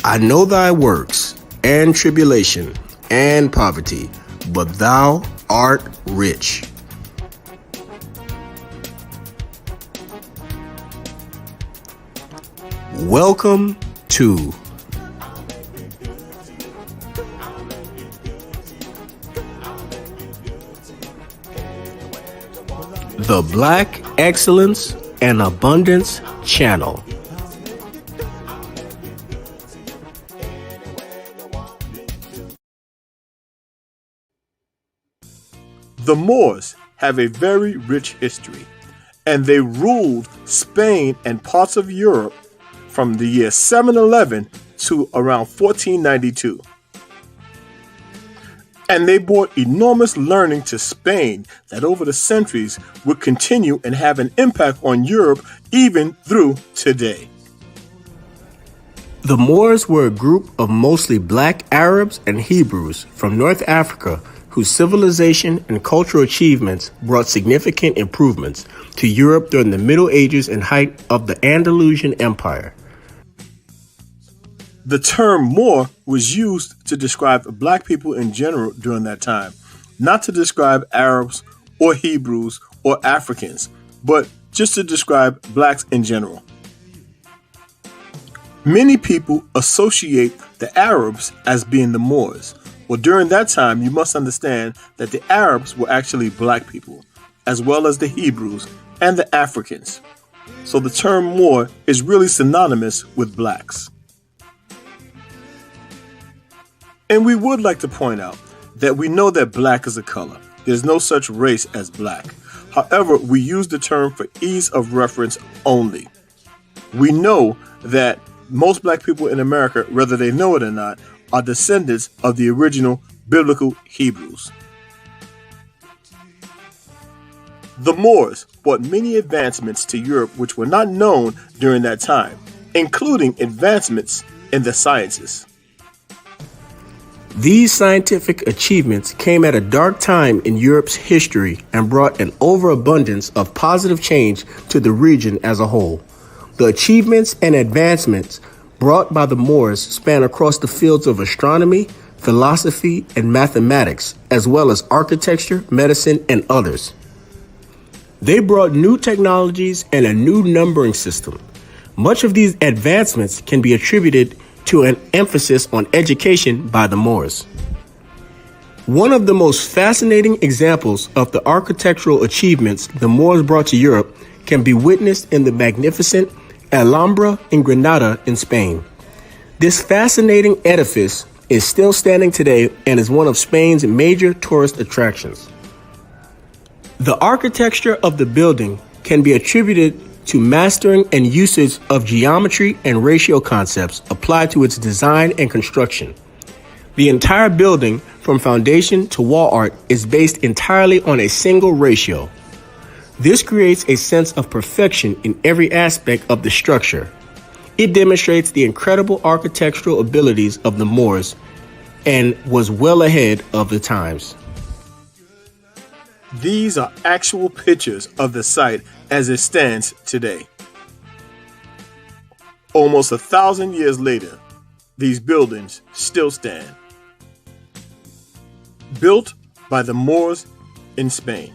I know thy works, and tribulation, and poverty, but thou art rich. Welcome to the Black Excellence and Abundance Channel. The Moors have a very rich history, and they ruled Spain and parts of Europe from the year 711 to around 1492. And they brought enormous learning to Spain that over the centuries would continue and have an impact on Europe even through today. The Moors were a group of mostly black Arabs and Hebrews from North Africa whose civilization and cultural achievements brought significant improvements to Europe during the Middle Ages and height of the Andalusian Empire. The term Moor was used to describe black people in general during that time, not to describe Arabs or Hebrews or Africans, but just to describe blacks in general. Many people associate the Arabs as being the Moors. Well, during that time, you must understand that the Arabs were actually black people, as well as the Hebrews and the Africans. So the term Moor is really synonymous with blacks. And we would like to point out that we know that black is a color. There's no such race as black. However, we use the term for ease of reference only. We know that most black people in America, whether they know it or not, are descendants of the original biblical Hebrews. The Moors brought many advancements to Europe which were not known during that time, including advancements in the sciences. These scientific achievements came at a dark time in Europe's history and brought an overabundance of positive change to the region as a whole. The achievements and advancements brought by the Moors span across the fields of astronomy, philosophy, and mathematics, as well as architecture, medicine, and others. They brought new technologies and a new numbering system. Much of these advancements can be attributed to an emphasis on education by the Moors. One of the most fascinating examples of the architectural achievements the Moors brought to Europe can be witnessed in the magnificent Alhambra in Granada in Spain. This fascinating edifice is still standing today and is one of Spain's major tourist attractions. The architecture of the building can be attributed to mastering and usage of geometry and ratio concepts applied to its design and construction. The entire building, from foundation to wall art, is based entirely on a single ratio. This creates a sense of perfection in every aspect of the structure. It demonstrates the incredible architectural abilities of the Moors and was well ahead of the times. These are actual pictures of the site as it stands today. Almost 1,000 years later, these buildings still stand. Built by the Moors in Spain.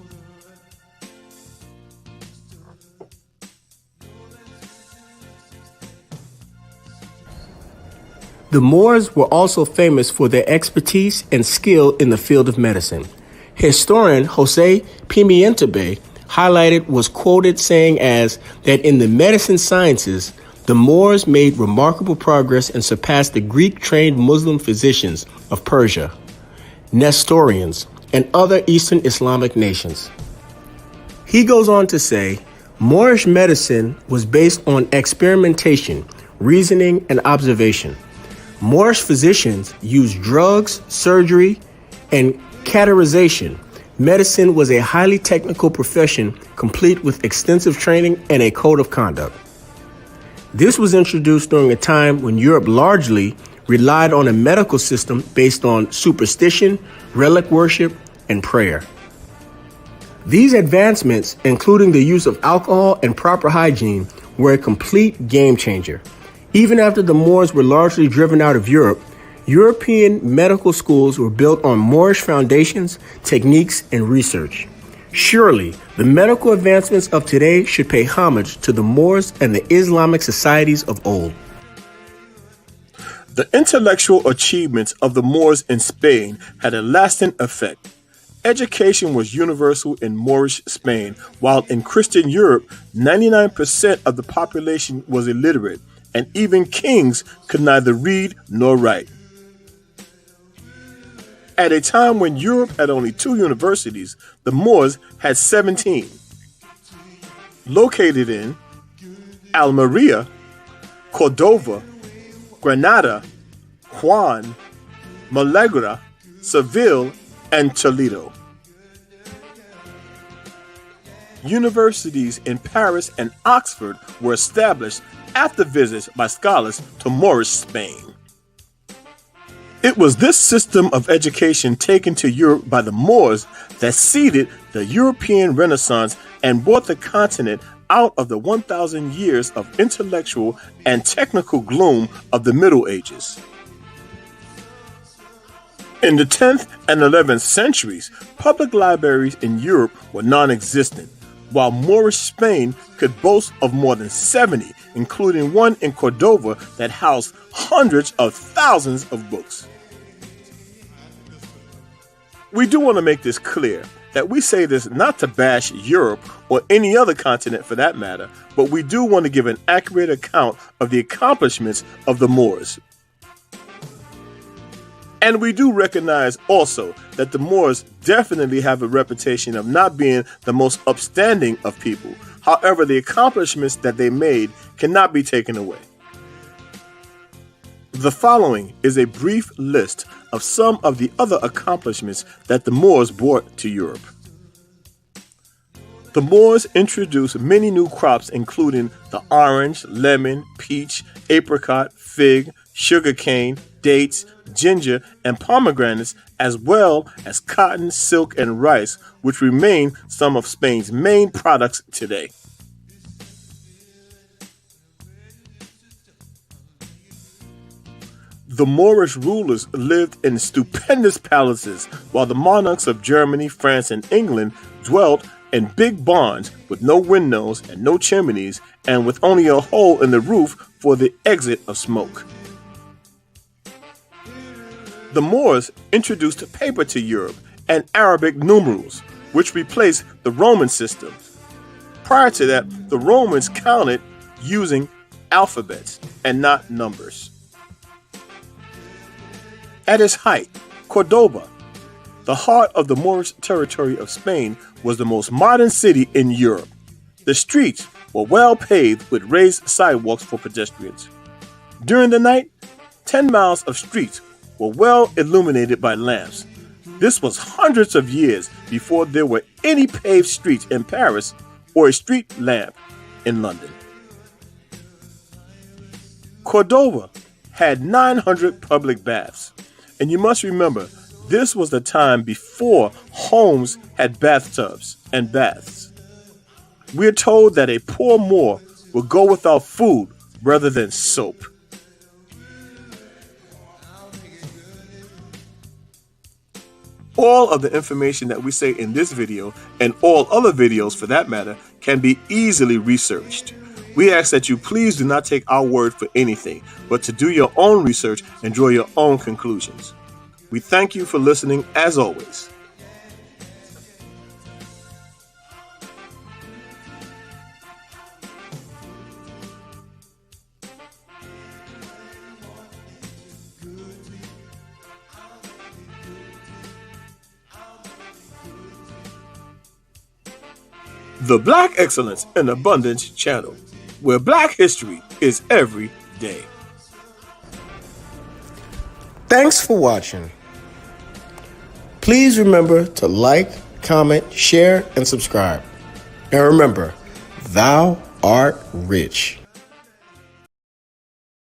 The Moors were also famous for their expertise and skill in the field of medicine. Historian Jose Pimienta was quoted saying as that in the medicine sciences, the Moors made remarkable progress and surpassed the Greek-trained Muslim physicians of Persia, Nestorians, and other Eastern Islamic nations. He goes on to say, Moorish medicine was based on experimentation, reasoning, and observation. Moorish physicians used drugs, surgery, and cauterization. Medicine was a highly technical profession, complete with extensive training and a code of conduct. This was introduced during a time when Europe largely relied on a medical system based on superstition, relic worship, and prayer. These advancements, including the use of alcohol and proper hygiene, were a complete game changer. Even after the Moors were largely driven out of Europe, European medical schools were built on Moorish foundations, techniques, and research. Surely, the medical advancements of today should pay homage to the Moors and the Islamic societies of old. The intellectual achievements of the Moors in Spain had a lasting effect. Education was universal in Moorish Spain, while in Christian Europe, 99% of the population was illiterate, and even kings could neither read nor write. At a time when Europe had only 2 universities, the Moors had 17. Located in Almeria, Cordova, Granada, Jaén, Malaga, Seville, and Toledo. Universities in Paris and Oxford were established after visits by scholars to Moorish Spain. It was this system of education taken to Europe by the Moors that seeded the European Renaissance and brought the continent out of the 1,000 years of intellectual and technical gloom of the Middle Ages. In the 10th and 11th centuries, public libraries in Europe were non-existent, while Moorish Spain could boast of more than 70, including one in Cordova that housed hundreds of thousands of books. We do want to make this clear that we say this not to bash Europe or any other continent for that matter, but we do want to give an accurate account of the accomplishments of the Moors. And we do recognize also that the Moors definitely have a reputation of not being the most upstanding of people. However, the accomplishments that they made cannot be taken away. The following is a brief list of some of the other accomplishments that the Moors brought to Europe. The Moors introduced many new crops including the orange, lemon, peach, apricot, fig, sugarcane, dates, ginger, and pomegranates, as well as cotton, silk, and rice, which remain some of Spain's main products today. The Moorish rulers lived in stupendous palaces, while the monarchs of Germany, France, and England dwelt in big barns with no windows and no chimneys, and with only a hole in the roof for the exit of smoke. The Moors introduced paper to Europe and Arabic numerals, which replaced the Roman system. Prior to that, the Romans counted using alphabets and not numbers. At its height, Cordoba, the heart of the Moorish territory of Spain, was the most modern city in Europe. The streets were well paved with raised sidewalks for pedestrians. During the night, 10 miles of streets were well illuminated by lamps. This was hundreds of years before there were any paved streets in Paris or a street lamp in London. Cordova had 900 public baths. And you must remember, this was the time before homes had bathtubs and baths. We're told that a poor Moor would go without food rather than soap. All of the information that we say in this video, and all other videos for that matter, can be easily researched. We ask that you please do not take our word for anything, but to do your own research and draw your own conclusions. We thank you for listening as always. The Black Excellence and Abundance channel, where Black history is every day. Thanks for watching. Please remember to like, comment, share, and subscribe. And remember, thou art rich.